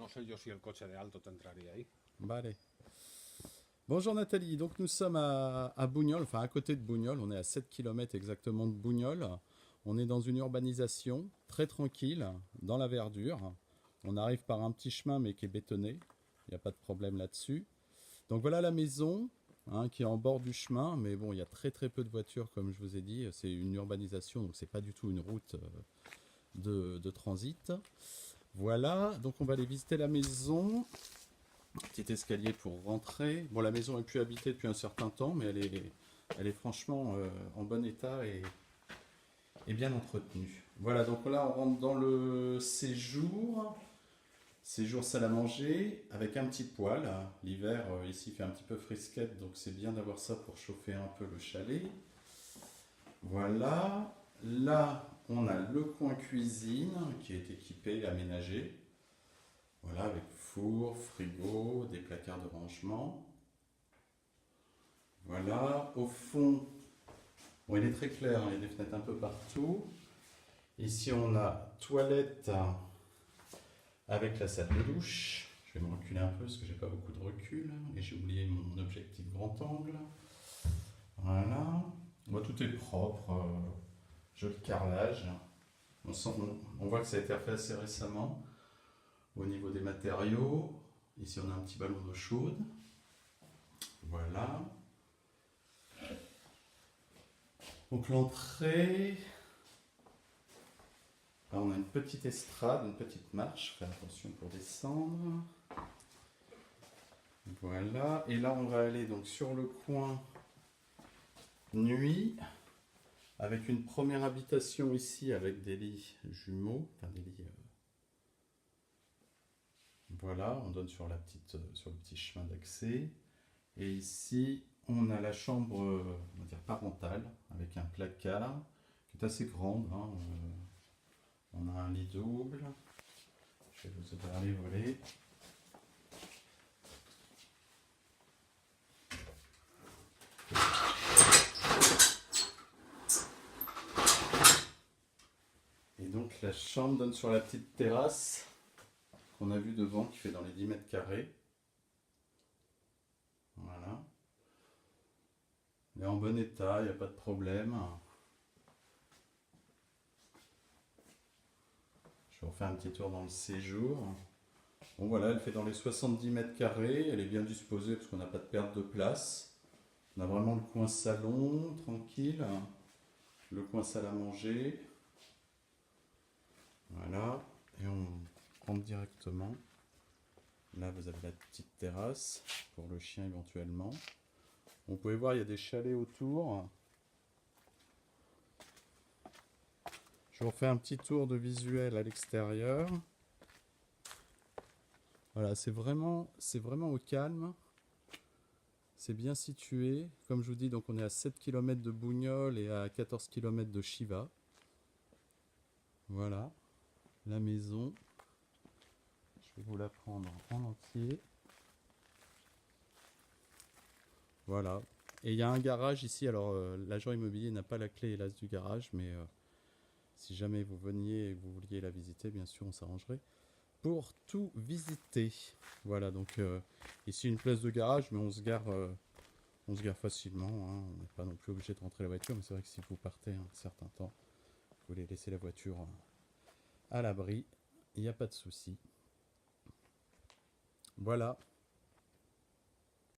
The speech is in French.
No sé yo si el coche de Alto te entraría ahí. Vale. Bonjour Nathalie, donc nous sommes à Bougnols, enfin à côté de Bougnols, on est à 7 km exactement de Bougnols. On est dans une urbanisation très tranquille, dans la verdure. On arrive par un petit chemin mais qui est bétonné, il n'y a pas de problème là-dessus. Donc voilà la maison hein, qui est en bord du chemin, mais bon il y a très peu de voitures comme je vous ai dit, c'est une urbanisation donc c'est pas du tout une route de transit. Voilà, donc on va aller visiter la maison. Petit escalier pour rentrer. Bon, la maison est plus habitée depuis un certain temps, mais elle est franchement en bon état et bien entretenue. Voilà, donc là on rentre dans le séjour. Séjour salle à manger avec un petit poêle. L'hiver ici fait un petit peu frisquette, donc c'est bien d'avoir ça pour chauffer un peu le chalet. Voilà. Là, on a le coin cuisine qui est équipé, aménagé. Voilà, avec four, frigo, des placards de rangement. Voilà, au fond, bon, il est très clair, hein, il y a des fenêtres un peu partout. Ici, on a toilette avec la salle de douche. Je vais me reculer un peu parce que j'ai pas beaucoup de recul et j'ai oublié mon objectif grand angle. Voilà, bon, tout est propre, joli carrelage. On voit que ça a été fait assez récemment. Au niveau des matériaux, ici on a un petit ballon d'eau chaude. Voilà. Donc l'entrée, là on a une petite estrade, une petite marche, faites attention pour descendre. Voilà, et là on va aller donc sur le coin nuit, avec une première habitation ici avec des lits jumeaux, enfin des lits. Voilà, on donne sur sur le petit chemin d'accès. Et ici, on a la chambre, on va dire parentale, avec un placard qui est assez grande. Hein, on a un lit double. Je vais vous faire les volets. Et donc la chambre donne sur la petite terrasse qu'on a vue devant, qui fait dans les 10 mètres carrés. Voilà. Elle est en bon état, il n'y a pas de problème. Je vais refaire un petit tour dans le séjour. Bon voilà, elle fait dans les 70 mètres carrés, elle est bien disposée parce qu'on n'a pas de perte de place. On a vraiment le coin salon, tranquille. Le coin salle à manger. Voilà, et on rentre directement. Là, vous avez la petite terrasse pour le chien éventuellement. Vous pouvez voir, il y a des chalets autour. Je vous refais un petit tour de visuel à l'extérieur. Voilà, c'est vraiment au calme. C'est bien situé. Comme je vous dis, donc on est à 7 km de Bougnols et à 14 km de Chiva. Voilà, la maison. Je vais vous la prendre en entier. Voilà. Et il y a un garage ici. Alors, l'agent immobilier n'a pas la clé, hélas, du garage, mais si jamais vous veniez et que vous vouliez la visiter, bien sûr, on s'arrangerait pour tout visiter. Voilà, donc ici une place de garage, mais on se gare facilement. Hein. On n'est pas non plus obligé de rentrer la voiture, mais c'est vrai que si vous partez un certain temps, vous voulez laisser la voiture à l'abri, il n'y a pas de souci. Voilà.